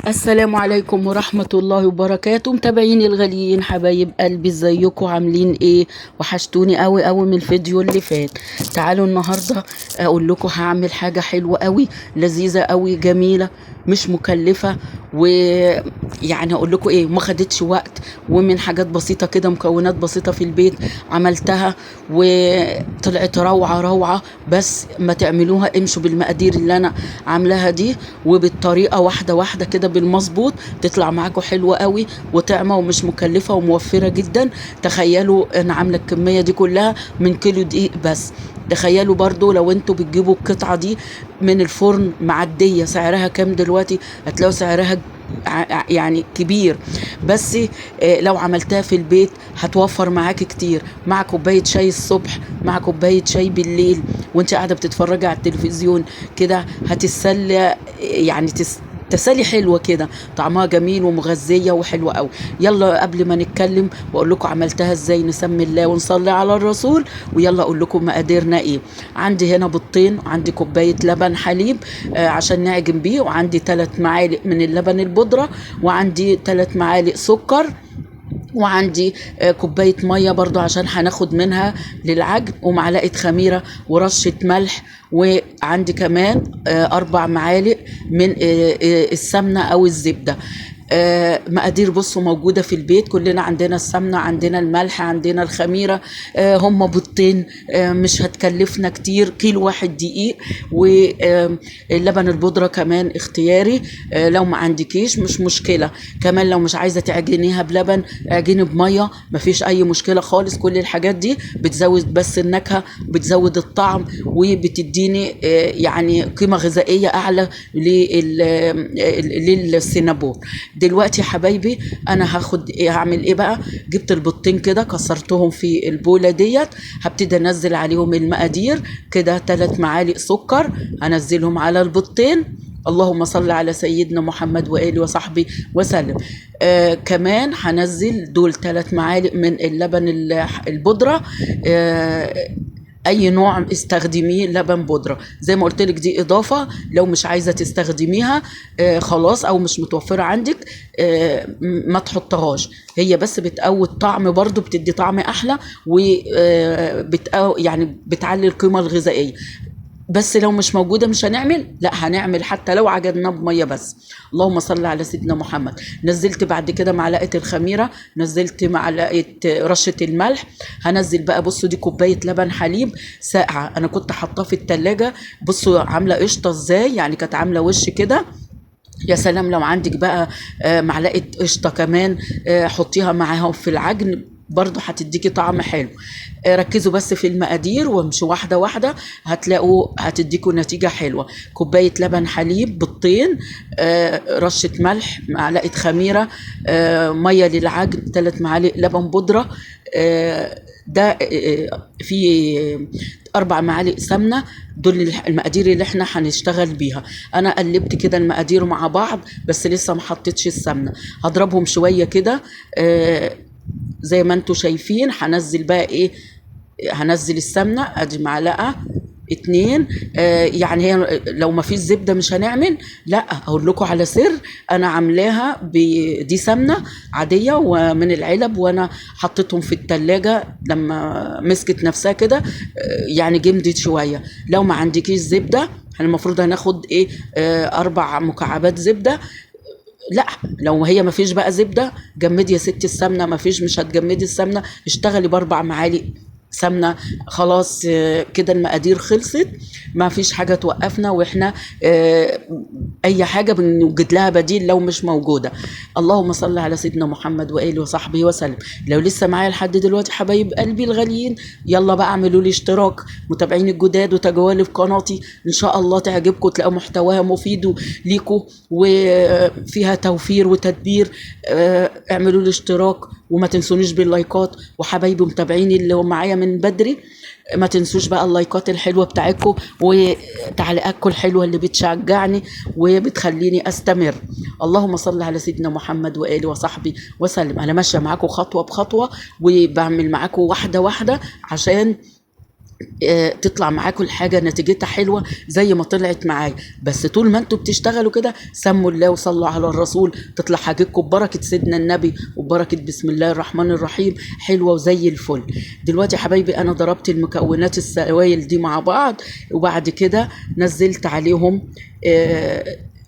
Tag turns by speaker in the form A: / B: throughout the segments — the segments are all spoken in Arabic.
A: السلام عليكم ورحمة الله وبركاته. متابعيني الغاليين حبايب قلبي، ازيكم عاملين ايه؟ وحشتوني قوي قوي من الفيديو اللي فات. تعالوا النهاردة اقول لكم هعمل حاجة حلوة قوي، لذيذة قوي، جميلة، مش مكلفة، ويعني اقول لكم ايه، ما خدتش وقت، ومن حاجات بسيطة كده، مكونات بسيطة في البيت عملتها وطلعت روعة روعة. بس ما تعملوها امشوا بالمقادير اللي انا عاملاها دي، وبالطريقة واحدة واحدة كده بالمظبوط، تطلع معاكم حلوة قوي وطعمة ومش مكلفة وموفرة جدا. تخيلوا انا عاملة الكمية دي كلها من كيلو دقيق بس. تخيلوا برضو لو انتوا بتجيبوا القطعة دي من الفرن معدية، سعرها كام دلوقتي؟ هتلاقوا سعرها يعني كبير. بس لو عملتها في البيت هتوفر معاك كتير، مع كوباية شاي الصبح، مع كوباية شاي بالليل، وانت قاعدة بتتفرجي على التلفزيون كده هتتسلى، يعني تسالي حلوه كده، طعمها جميل ومغذيه وحلوه قوي. يلا قبل ما نتكلم واقول لكم عملتها ازاي، نسمي الله ونصلي على الرسول، ويلا اقول لكم مقاديرنا ايه. عندي هنا بيضتين، وعندي كوبايه لبن حليب عشان نعجن بيه، وعندي 3 معالق من اللبن البودره، وعندي 3 معالق سكر، وعندي كوباية مية برضو عشان هناخد منها للعجن، ومعلقة خميرة، ورشة ملح، وعندي كمان 4 معالق من السمنة أو الزبدة. مقادير بصوا موجودة في البيت، كلنا عندنا السمنة، عندنا الملح، عندنا الخميرة. هم بيضتين، مش هتكلفنا كتير، كيلو واحد دقيق، واللبن البودرة كمان اختياري، لو ما عندكيش مش مشكلة. كمان لو مش عايزة تعجنيها بلبن اعجني بمية، مفيش اي مشكلة خالص. كل الحاجات دي بتزود بس النكهة، بتزود الطعم، وبتديني يعني قيمة غذائية اعلى للسينابون. دلوقتي يا حبايبي انا هعمل ايه بقى. جبت البيضتين كده كسرتهم في البولة ديت، هبتدي انزل عليهم المقادير كده. 3 معالق سكر هنزلهم على البيضتين، اللهم صل على سيدنا محمد وآله وصحبه وسلم. كمان هنزل دول 3 معالق من اللبن البودرة، اي نوع استخدميه، لبن بودره زي ما قلت لك، دي اضافه لو مش عايزه تستخدميها خلاص، او مش متوفره عندك ما تحطهاش. هي بس بتقوي الطعم، برضو بتدي طعم احلى، و يعني بتعلي القيمه الغذائيه. بس لو مش موجودة مش هنعمل، لا هنعمل حتى لو عجناه بمية بس. اللهم صل على سيدنا محمد. نزلت بعد كده معلقة الخميرة، نزلت معلقة رشة الملح. هنزل بقى، بصوا دي كوباية لبن حليب ساقعة، انا كنت حاطاه في التلاجة. بصوا عاملة قشطة ازاي، يعني كانت عاملة وش كده. يا سلام لو عندك بقى معلقة قشطة كمان حطيها معاها في العجن، برضو هتديكي طعم حلو. ركزوا بس في المقادير وامشوا واحدة واحدة، هتلاقوا هتديكوا نتيجة حلوة. كوباية لبن حليب، بيضتين، رشة ملح، معلقة خميرة، مية للعجن، 3 معالق لبن بودرة، ده في 4 معالق سمنة. دول المقادير اللي احنا هنشتغل بيها. انا قلبت كده المقادير مع بعض، بس لسه ما حطيتش السمنة. هضربهم شوية كده زي ما انتوا شايفين. هنزل بقى ايه، هنزل السمنة، ادي معلقة 2. يعني هي لو ما فيش زبدة مش هنعمل، لا اقول لكم على سر، انا عاملاها دي سمنة عادية ومن العلب، وانا حطيتهم في التلاجة لما مسكت نفسها كده يعني جمدت شوية. لو ما عندكيش زبدة المفروض هناخد ايه 4 مكعبات زبدة. لا لو هي ما فيش بقى زبدة، جمدي يا ستي السمنة، ما فيش مش هتجمدي السمنة، اشتغلي ب4 معالق سمنة. خلاص كده المقادير خلصت، ما فيش حاجة توقفنا، واحنا اي حاجة بنوجد لها بديل لو مش موجودة. اللهم صل على سيدنا محمد وآله وصحبه وسلم. لو لسه معايا لحد دلوقتي حبايب قلبي الغاليين، يلا بقى اعملوا لي اشتراك، متابعين الجداد وتجوالي في قناتي، ان شاء الله تعجبكم، تلاقوا محتواها مفيد ليكم وفيها توفير وتدبير. اعملوا لي اشتراك، وما تنسونيش باللايكات. وحبايبي متابعيني اللي هم معايا من بدري، ما تنسوش بقى اللايكات الحلوة بتاعتكم وتعليقاتكم الحلوة اللي بتشجعني وبتخليني استمر. اللهم صل على سيدنا محمد وآله وصحبه وسلم. انا ماشية معاكم خطوة بخطوة، وبعمل معاكم واحدة واحدة عشان تطلع معاكم الحاجة نتيجتها حلوة زي ما طلعت معايا. بس طول ما انتوا بتشتغلوا كده سموا الله وصلوا على الرسول، تطلع حاجتكم ببركة سيدنا النبي وبركة بسم الله الرحمن الرحيم حلوة وزي الفل. دلوقتي يا حبايبي انا ضربت المكونات السوائل دي مع بعض، وبعد كده نزلت عليهم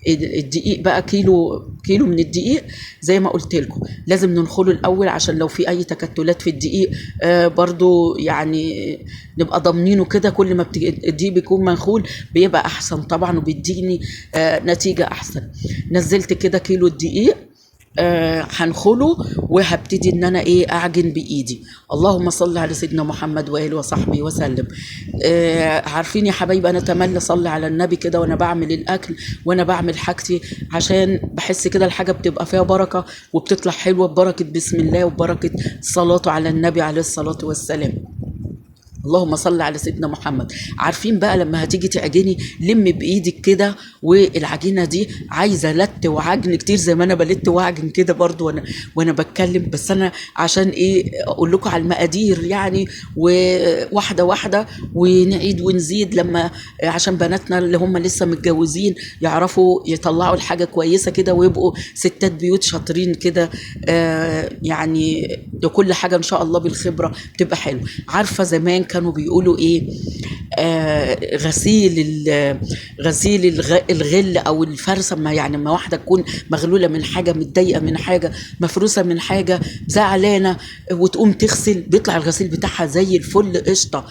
A: الدقيق بقى، كيلو من الدقيق زي ما قلت لكم. لازم ننخله الاول عشان لو في اي تكتلات في الدقيق برضو يعني نبقى ضامنينه كده. كل ما الدقيق بيكون منخول بيبقى احسن طبعا وبيديني نتيجة احسن. نزلت كده كيلو الدقيق هنخله وهبتدي ان انا اعجن بايدي. اللهم صل على سيدنا محمد واله وصحبه وسلم. عارفين يا حبايبي انا تملي صلي على النبي كده وانا بعمل الاكل وانا بعمل حاجتي، عشان بحس كده الحاجه بتبقى فيها بركه وبتطلع حلوه ببركه بسم الله وبركه صلاته على النبي عليه الصلاه والسلام. اللهم صل على سيدنا محمد. عارفين بقى لما هتيجي تعجني لم بايدك كده، والعجينه دي عايزه لت وعجن كتير زي ما انا بلت وعجن كده برضو وانا بتكلم. بس انا عشان اقول لكم على المقادير يعني، وواحده واحده ونعيد ونزيد لما عشان بناتنا اللي هم لسه متجوزين يعرفوا يطلعوا الحاجه كويسه كده ويبقوا ستات بيوت شاطرين كده. يعني كل حاجه ان شاء الله بالخبره بتبقى حلوه. عارفه زمان كانوا بيقولوا غسيل الغل او الفرسه، ما يعني ما واحده تكون مغلوله من حاجه، متضايقه من حاجه، مفروسه من حاجه، زعلانه وتقوم تغسل بيطلع الغسيل بتاعها زي الفل قشطه،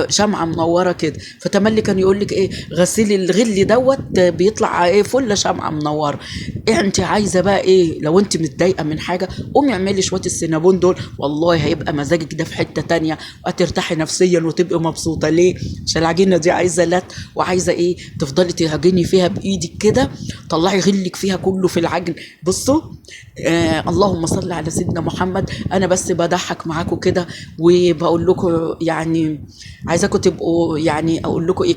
A: شمعه منوره كده. فتملي كان يقول لك غسيل الغل دوت بيطلع فل شمعه منوره. انت عايزه بقى لو انت متضايقه من حاجه قومي اعملي شويه السينابون دول، والله هيبقى مزاجك ده في حته تانية وهترتاحي نفسيا وتبقي مبسوطه. ليه؟ عشان العجينه دي عايزه لت وعايزه تفضلي تعجني فيها بايدك كده، طلعي غلك فيها كله في العجن. بصوا اللهم صل على سيدنا محمد. انا بس بضحك معاكم كده وبقول لكم يعني عايزاكم تبقوا يعني اقول لكم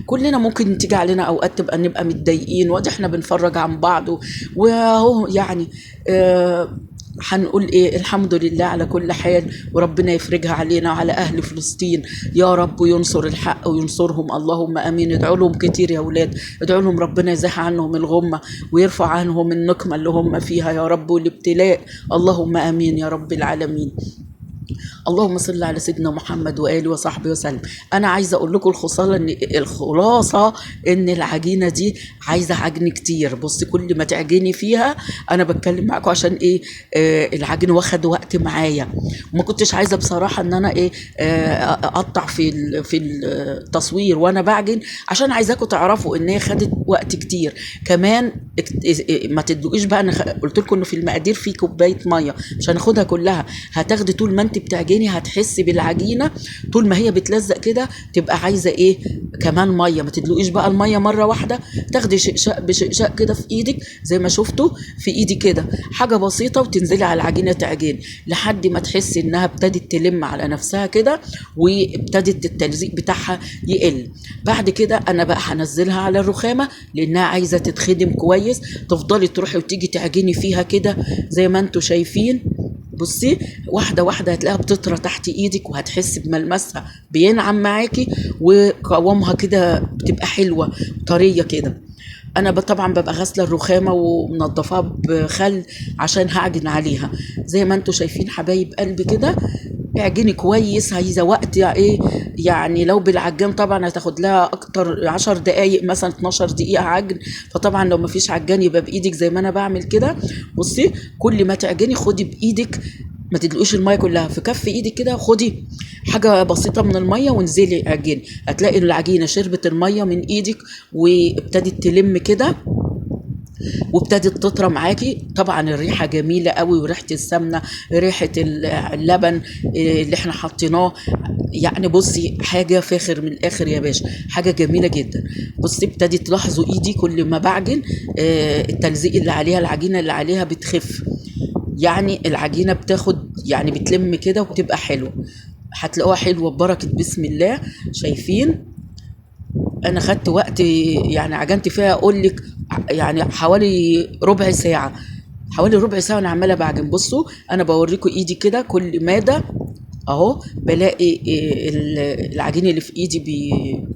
A: كلنا ممكن تيجي علينا اوقات تبقى نبقى متضايقين، وقت احنا بنفرج عن بعض وهو يعني هنقول الحمد لله على كل حال، وربنا يفرجها علينا وعلى اهل فلسطين يا رب، وينصر الحق وينصرهم. اللهم امين. ادعوا لهم كتير يا اولاد، ادعوا لهم ربنا يزيح عنهم الغمه ويرفع عنهم النقمه اللي هم فيها يا رب والابتلاء. اللهم امين يا رب العالمين. اللهم صل على سيدنا محمد واله وصحبه وسلم. انا عايزه اقول لكم الخلاصه ان العجينه دي عايزه عجن كتير. بصي كل ما تعجني فيها، انا بتكلم معاكم عشان العجن واخد وقت معايا، وما كنتش عايزه بصراحه ان انا اقطع في التصوير وانا بعجن، عشان عايزاكم تعرفوا ان هي خدت وقت كتير. كمان ما تدلقيش بقى، انا قلت لكم انه في المقادير في كوبايه ميه مش هناخدها كلها، هتاخدي طول ما انت بتعجني هتحسي بالعجينه طول ما هي بتلزق كده تبقى عايزه كمان ميه. ما تدلقيش بقى الميه مره واحده، تاخدي شقشاق بشقشاق كده في ايدك زي ما شفتوا في ايدي كده، حاجه بسيطه، وتنزلي على العجينه تعجني لحد ما تحسي انها ابتدت تلم على نفسها كده وابتدت التلزيق بتاعها يقل. بعد كده انا بقى هنزلها على الرخامه لانها عايزه تتخدم كويس، تفضلي تروحي وتيجي تعجني فيها كده زي ما انتوا شايفين. بصي واحدة واحدة هتلاقيها بتطرى تحت ايدك، وهتحسي بملمسها بينعم معاكي، وقوامها كده بتبقى حلوة طرية كده. انا طبعا ببقى غاسله الرخامه ومنضفاها بخل عشان هعجن عليها زي ما انتوا شايفين حبايب قلبي كده. اعجني كويس، عايزه وقت يعني لو بالعجان طبعا هتاخد لها اكتر 10 دقايق مثلا 12 دقيقه عجن، فطبعا لو مفيش عجان يبقى بايدك زي ما انا بعمل كده. بصي كل ما تعجني خدي بايدك، ما تدلقيش الميه كلها في كف ايدك كده، خدي حاجه بسيطه من الميه وانزلي عجني، هتلاقي العجينه شربت الميه من ايدك وابتدت تلم كده وابتدت تطرى معاكي. طبعا الريحه جميله قوي، وريحه السمنه، ريحه اللبن اللي احنا حطيناه، يعني بصي حاجه فاخر من الاخر يا باشا، حاجه جميله جدا. بصي ابتدت تلاحظوا ايدي كل ما بعجن التلزيق اللي عليها، العجينه اللي عليها بتخف، يعني العجينه بتاخد يعني بتلم كده وبتبقى حلوه، هتلاقوها حلوه ببركه بسم الله. شايفين انا خدت وقت يعني عجنت فيها اقول لك يعني حوالي ربع ساعه، حوالي ربع ساعه وانا عماله بعجن. بصوا انا بوريكم ايدي كده كل ماده اهو بلاقي العجين اللي في ايدي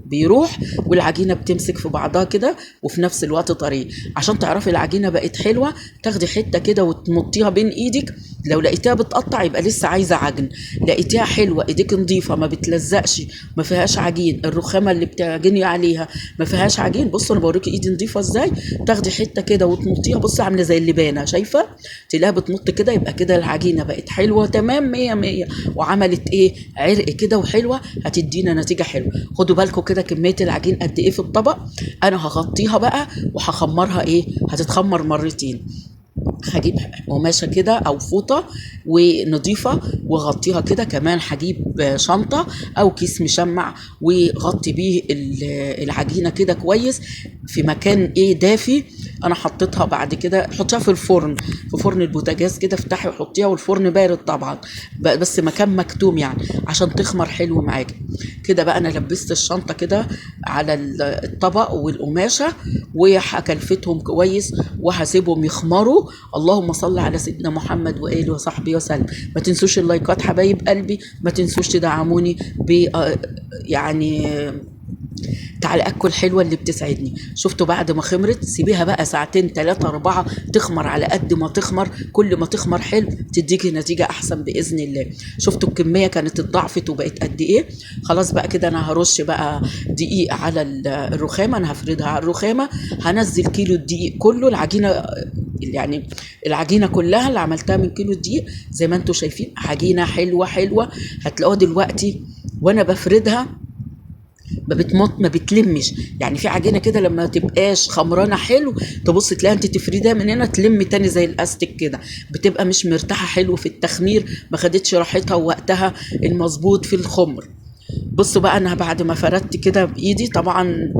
A: بيروح، والعجينه بتمسك في بعضها كده، وفي نفس الوقت طريه. عشان تعرفي العجينه بقت حلوه، تاخدي حته كده وتمطيها بين ايدك. لو لقيتيها بتقطع يبقى لسه عايزه عجن. لقيتيها حلوه، ايديك نظيفه، ما بتلزقش، ما فيهاش عجين، الرخامه اللي بتعجني عليها ما فيهاش عجين. بصوا انا بوريكي ايدي نظيفه ازاي. تاخدي حته كده وتمطيها، بصي عامله زي اللبانه، شايفه؟ تلاقيها بتمط كده، يبقى كده العجينه بقت حلوه تمام 100 100، وعملت ايه عرق كده وحلوه، هتدينا نتيجه حلوه. خدوا بالكم كده كميه العجين قد ايه في الطبق. انا هغطيها بقى وهخمرها ايه، هتتخمر مرتين. هجيب قماشه كده او فوطه ونضيفه واغطيها كده. كمان هجيب شنطه او كيس مشمع وغطي بيه العجينه كده كويس في مكان ايه دافي. انا حطيتها بعد كده، حطيها في الفرن، في فرن البوتاجاز كده، افتحي وحطيها، والفرن بارد طبعا، بس مكان مكتوم يعني عشان تخمر حلو معاكي كده. بقى انا لبست الشنطه كده على الطبق والقماشه، وهكلفتهم كويس وهسيبهم يخمروا. اللهم صل على سيدنا محمد واله وصحبه وسلم. ما تنسوش اللايكات حبايب قلبي، ما تنسوش تدعموني ب يعني تعليقاتكم الحلوه اللي بتسعدني. شفتوا بعد ما خمرت، سيبيها بقى ساعتين 3 4 تخمر، على قد ما تخمر كل ما تخمر حلو تديكي نتيجه احسن باذن الله. شفتوا الكميه كانت اتضاعفت وبقت قد ايه. خلاص بقى كده انا هرش بقى دقيق على الرخامه، انا هفردها على الرخامه. هنزل كيلو الدقيق كله، العجينه يعني العجينه كلها اللي عملتها من كيلو الدقيق زي ما انتم شايفين، عجينه حلوه حلوه. هتلاقوها دلوقتي وانا بفردها ما بتمط، ما بتلمش. يعني في عجينه كده لما تبقاش خمرانه حلو، تبص تلاقي انت تفرديها من هنا تلم تاني زي الاستيك كده، بتبقى مش مرتاحه حلو في التخمير، ما خدتش راحتها ووقتها المظبوط في الخمر. بصوا بقى انا بعد ما فردت كده بايدي، طبعا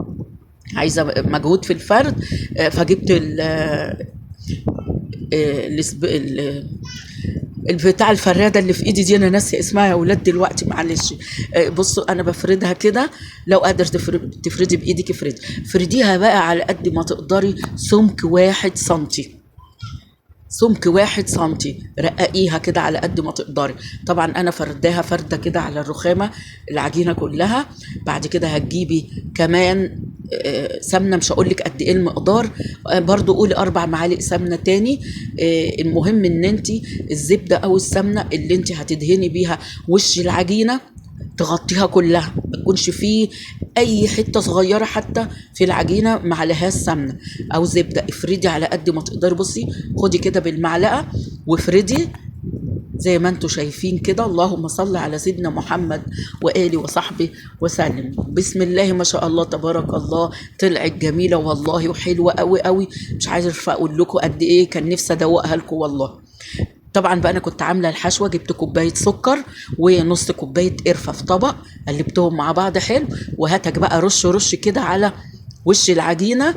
A: عايزه مجهود في الفرد، فجبت البتاع الفراده اللي في ايدي دي، انا ناسيه اسمها يا اولاد دلوقتي معلش. بصوا انا بفردها كده، لو قادر تفردي بايدك افردي، فرديها بقى على قد ما تقدري، سمك 1 سنتي، سمك 1 سنتي، رققيها كده على قد ما تقدري. طبعا انا فرداها فرده كده على الرخامه العجينه كلها. بعد كده هتجيبي كمان سمنه، مش هقول لك قد ايه المقدار، برضو قولي 4 معالق سمنه تاني. المهم ان انت الزبده او السمنه اللي انت هتدهني بيها وش العجينه تغطيها كلها، ما تكونش فيه اي حته صغيره حتى في العجينه ما عليهاش سمنه او زبده. افردي على قد ما تقدري، بصي خدي كده بالمعلقه وافردي زي ما انتم شايفين كده. اللهم صل على سيدنا محمد واله وصحبه وسلم. بسم الله ما شاء الله تبارك الله، طلعت جميله والله وحلوه قوي قوي. مش عارفه اقول لكم قد ايه كان نفسي ادوقها لكم والله. طبعا بقى انا كنت عامله الحشوه، جبت كوبايه سكر ونص كوبايه قرفه في طبق، قلبتهم مع بعض حلو، وهاتك بقى رش رش كده على وش العجينه،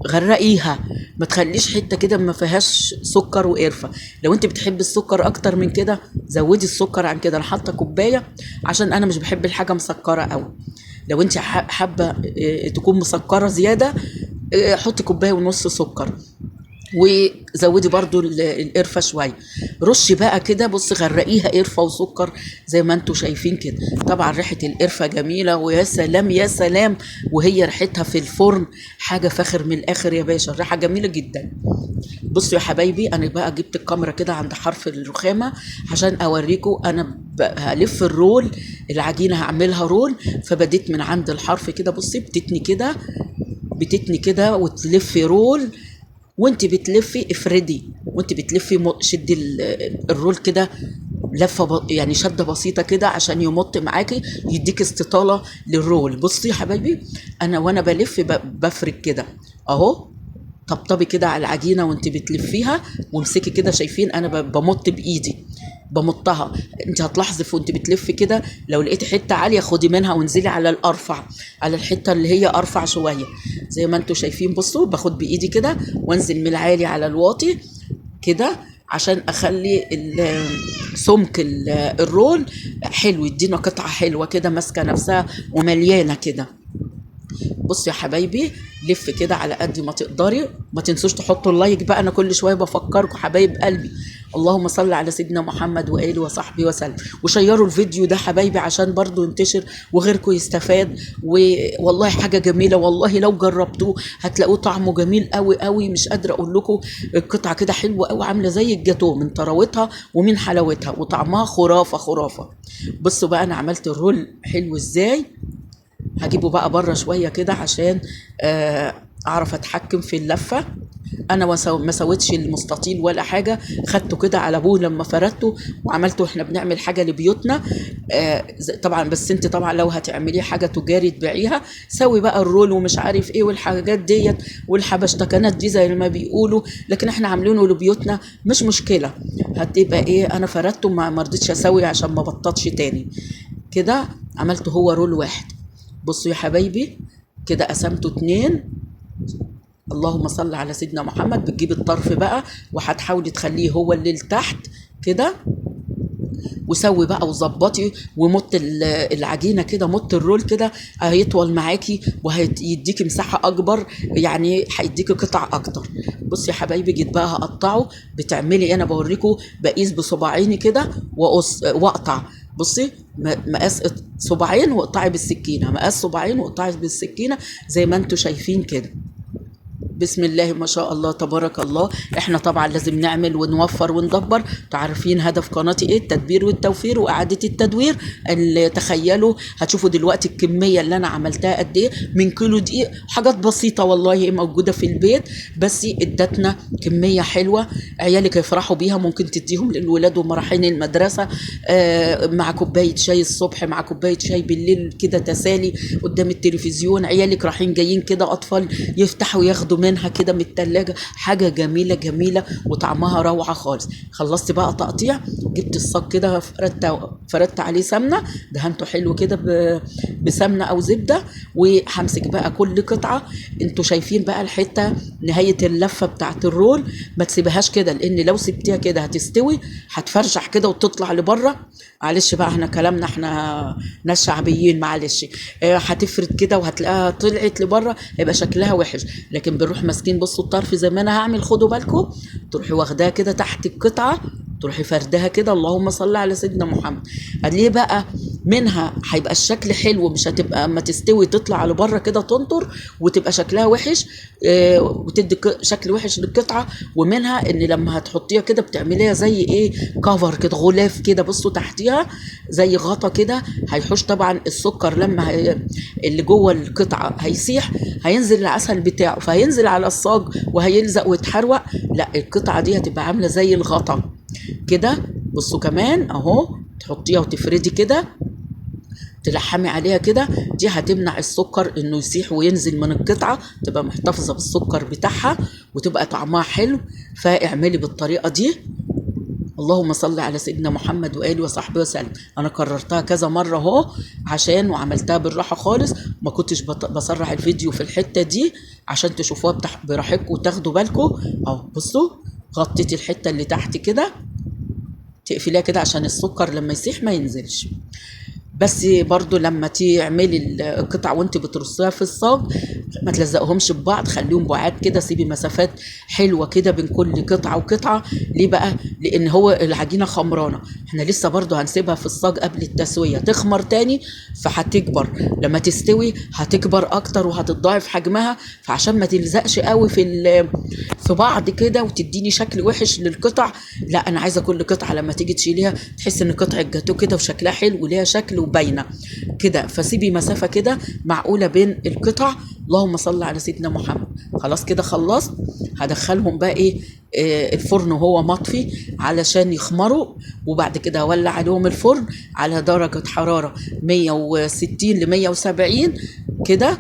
A: غرقيها، ما تخليش حته كده ما فيهاش سكر وقرفه. لو انت بتحبي السكر اكتر من كده زودي السكر عن كده، انا حاطه كوبايه عشان انا مش بحب الحاجه مسكره قوي. لو انت حابه تكون مسكره زياده، حطي كوبايه ونص سكر، وزودي برضو القرفه شويه. رشي بقى كده، بصي غرقيها قرفه وسكر زي ما انتم شايفين كده. طبعا ريحه القرفه جميله، ويا سلام يا سلام، وهي ريحتها في الفرن حاجه فاخر من الاخر يا باشا، الريحه جميله جدا. بصوا يا حبايبي، انا بقى جبت الكاميرا كده عند حرف الرخامه عشان اوريكم. انا هلف الرول، العجينه هعملها رول، فبديت من عند الحرف كده، بصي بتتني كده، بتتني كده وتلفي رول. وانت بتلفي افردي، وانت بتلفي شدي الرول كده لفه يعني شده بسيطه كده عشان يمط معاكي، يديك استطاله للرول. بصي يا حبايبي، انا وانا بلف بفرد كده اهو، طبطبي كده على العجينه وانت بتلفيها، وامسكي كده، شايفين انا بمط بايدي، بمطها. انت هتلاحظي وانت بتلفي كده، لو لقيتي حته عاليه خدي منها وانزلي على الارفع، على الحته اللي هي ارفع شويه زي ما انتم شايفين. بصوا باخد بايدي كده وانزل من العالي على الواطي كده عشان اخلي سمك الرول حلو، يدينا قطعه حلوه كده ماسكه نفسها ومليانه كده. بصوا يا حبايبي، لف كده على قد ما تقدري. ما تنسوش تحطوا اللايك بقى، انا كل شويه بفكركم حبايب قلبي. اللهم صل على سيدنا محمد واله وصحبه وسلم. وشيروا الفيديو ده حبايبي عشان برضو ينتشر وغيركم يستفاد. والله حاجه جميله، والله لو جربتوه هتلاقوه طعمه جميل قوي قوي، مش قادره اقول لكم. القطعه كده حلوه قوي، عامله زي الجاتوه من طراوتها ومن حلاوتها، وطعمها خرافه خرافه. بصوا بقى انا عملت الرول حلو ازاي. هجيبه بقى بره شويه كده عشان اعرف اتحكم في اللفه. انا ما سويتش المستطيل ولا حاجه، خدته كده على ابوه لما فردته وعملته. احنا بنعمل حاجه لبيوتنا طبعا، بس انت طبعا لو هتعملي حاجه تجاري تبيعيها سوي بقى الرول ومش عارف ايه والحاجات ديت والحبشتكنات دي زي ما بيقولوا، لكن احنا عاملينه لبيوتنا مش مشكله. هتبقى ايه، انا فردته ما رضيتش اسوي عشان ما بططش تاني. كده عملته هو رول واحد. بصوا يا حبايبي، كده قسمته 2. اللهم صل على سيدنا محمد. بتجيب الطرف بقى وهتحاولي تخليه هو اللي لتحت كده، وسوي بقى وظبطي ومط العجينه كده، مط الرول كده هيطول معاكي وهيديكي مساحه اكبر، يعني هيديكي قطع اكتر. بصي يا حبايبي، جيت بقى هقطعه. بتعملي انا بوريكم، بقيس بصباعيني كده واقطع. بصي مقاس صباعين واقطعي بالسكينه، مقاس صباعين واقطعي بالسكينه زي ما انتم شايفين كده. بسم الله ما شاء الله تبارك الله. احنا طبعا لازم نعمل ونوفر وندبر. تعرفين هدف قناتي ايه؟ التدبير والتوفير واعاده التدوير. اللي تخيلوا هتشوفوا دلوقتي الكميه اللي انا عملتها قد ايه من كيلو دقيق. حاجات بسيطه والله موجوده في البيت، بس ادتنا كميه حلوه. عيالك يفرحوا بيها، ممكن تديهم للولاد وهم رايحين المدرسه مع كوبايه شاي الصبح، مع كوبايه شاي بالليل كده تسالي قدام التلفزيون. عيالك رايحين جايين كده اطفال يفتحوا ياخدوا منها كده من التلاجة. حاجة جميلة جميلة وطعمها روعة خالص. خلصت بقى تقطيع، جبت الصاج كده فردت عليه سمنة، دهنته حلو كده بسمنة أو زبدة. وهمسك بقى كل قطعة. انتوا شايفين بقى الحتة نهاية اللفة بتاعت الرول، ما تسيبهاش كده، لأن لو سبتيها كده هتستوي هتفرشح كده وتطلع لبره. معلش بقى، احنا كلامنا احنا ناس شعبيين، معلش. هتفرد كده وهتلاقيها طلعت لبره، هيبقى شكلها وحش. لكن بنروح ماسكين، بصوا الطرف زي ما انا هعمل، خدوا بالكم، تروحي واخداها كده تحت القطعه، تروحي فردها كده. اللهم صل على سيدنا محمد. ليه بقى؟ منها هيبقى الشكل حلو، مش هتبقى اما تستوي تطلع لبره كده تنطر وتبقى شكلها وحش وتدي شكل وحش للقطعه. ومنها ان لما هتحطيها كده بتعمليها زي ايه، كفر كده، غلاف كده. بصوا تحتيها زي غطا كده، هيحوش طبعا السكر لما اللي جوه القطعه هيسيح، هينزل العسل بتاعه فهينزل على الصاج وهيلزق ويتحروق. لا، القطعه دي هتبقى عامله زي الغطا كده. بصوا كمان اهو، تحطيها وتفردي كده، تلحمي عليها كده. دي هتمنع السكر انه يسيح وينزل من القطعه، تبقى محتفظه بالسكر بتاعها وتبقى طعمها حلو. فاعملي بالطريقه دي. اللهم صل على سيدنا محمد واله وصحبه وسلم. انا كررتها كذا مره اهو عشان، وعملتها بالراحه خالص، ما كنتش بسرح الفيديو في الحته دي عشان تشوفوها براحتكم وتاخدوا بالكم. اهو بصوا، غطيتي الحته اللي تحت كده، تقفليها كده عشان السكر لما يسيح ما ينزلش. بس برضو لما تعملي القطع وانت بترصيها في الصاج ما تلزقهمش ببعض، خليهم بعاد كده، سيبي مسافات حلوه كده بين كل قطعه وقطعه. ليه بقى؟ لان هو العجينه خمرانه، احنا لسه برضو هنسيبها في الصاج قبل التسويه تخمر تاني، فهتكبر. لما تستوي هتكبر اكتر وهتتضاعف حجمها. فعشان ما تلزقش قوي في بعض كده وتديني شكل وحش للقطع، لا، انا عايزه كل قطعه لما تيجي تشيليها تحس ان قطعه جاتوه كده وشكلها حلو وليها شكل وباينه كده. فسيبي مسافه كده معقوله بين القطع. اللهم صل على سيدنا محمد. خلاص كده خلصت. هدخلهم بقى ايه الفرن وهو مطفي علشان يخمروا، وبعد كده اولع عليهم الفرن على درجه حراره 160 ل 170 كده.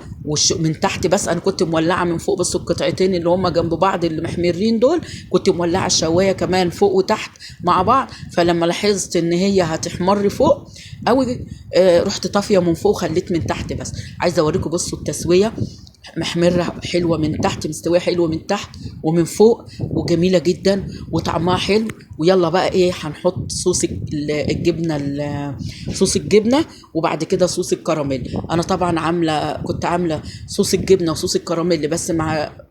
A: من تحت بس، انا كنت مولعه من فوق بس القطعتين اللي هم جنب بعض اللي محمرين دول، كنت مولعه الشوايه كمان فوق وتحت مع بعض. فلما لاحظت ان هي هتحمر فوق قوي رحت طافيه من فوق، خليت من تحت بس. عايزه اوريكم بصوا التسويه، محمره حلوه من تحت، مستويه حلوه من تحت ومن فوق، وجميله جدا وطعمها حلو ويلا بقى ايه، هنحط صوص الجبنه صوص الجبنه، وبعد كده صوص الكراميل. انا طبعا كنت عامله صوص الجبنه وصوص الكراميل، بس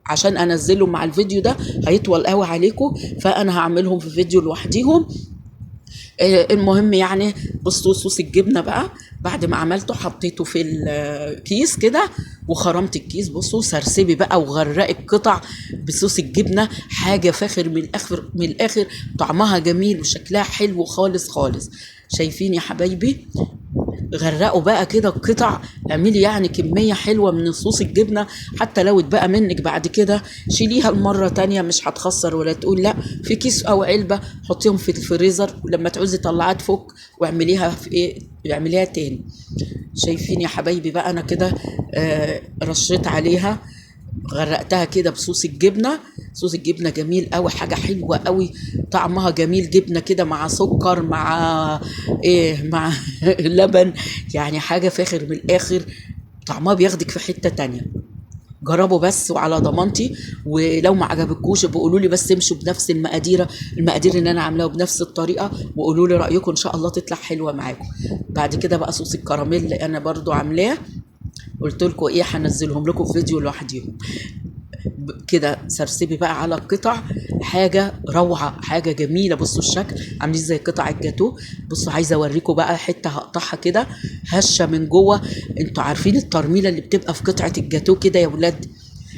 A: عشان انزله مع الفيديو ده هيطول قوي عليكم، فانا هعملهم في فيديو لوحديهم. المهم يعني، بصوا صوص الجبنه بقى بعد ما عملته حطيته في الكيس كده وخرمت الكيس. بصوا سرسبي بقى وغرقي القطع بصوص الجبنه، حاجه فاخر من الاخر من الاخر، طعمها جميل وشكلها حلو خالص خالص. شايفين يا حبايبي؟ غرقوا بقى كده القطع، اعملي يعني كمية حلوة من صوص الجبنة، حتى لو اتبقى منك بعد كده شيليها المرة تانية، مش هتخسر ولا تقول لا. في كيس او علبة حطيهم في الفريزر، ولما تعوزي طلعات تفك واعمليها في ايه، اعمليها تاني. شايفين يا حبايبي بقى؟ انا كده رشيت عليها، غرقتها كده بصوص الجبنه. صوص الجبنه جميل قوي، حاجه حلوه قوي، طعمها جميل، جبنه كده مع سكر مع ايه، مع لبن، يعني حاجه فاخر من الاخر، طعمها بياخدك في حته تانية. جربوا بس وعلى ضمانتي، ولو ما عجبكوش بقولوا لي، بس امشوا بنفس المقادير اللي انا عاملاها بنفس الطريقه، وقولوا لي رايكم، ان شاء الله تطلع حلوه معاكم. بعد كده بقى صوص الكراميل اللي انا برضو عاملاه، قلت لكم ايه، هنزلهم لكم في فيديو لوحديهم. كده سرسبي بقى على القطع، حاجه روعه، حاجه جميله. بصوا الشكل عاملين زي قطع الجاتو. بصوا عايزه اوريكم بقى حته هقطعها كده هشه من جوه. انتوا عارفين الترميله اللي بتبقى في قطعه الجاتو كده يا ولاد؟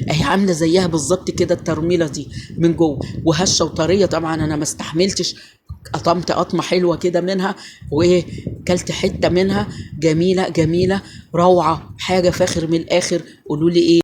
A: اهي عامله زيها بالظبط كده الترميله دي من جوه، وهشه وطريه. طبعا انا ما استحملتش، قطمت قطمه حلوه كده منها، وكلت حته منها، جميله جميله روعه، حاجه فاخر من الاخر. قولوا لي ايه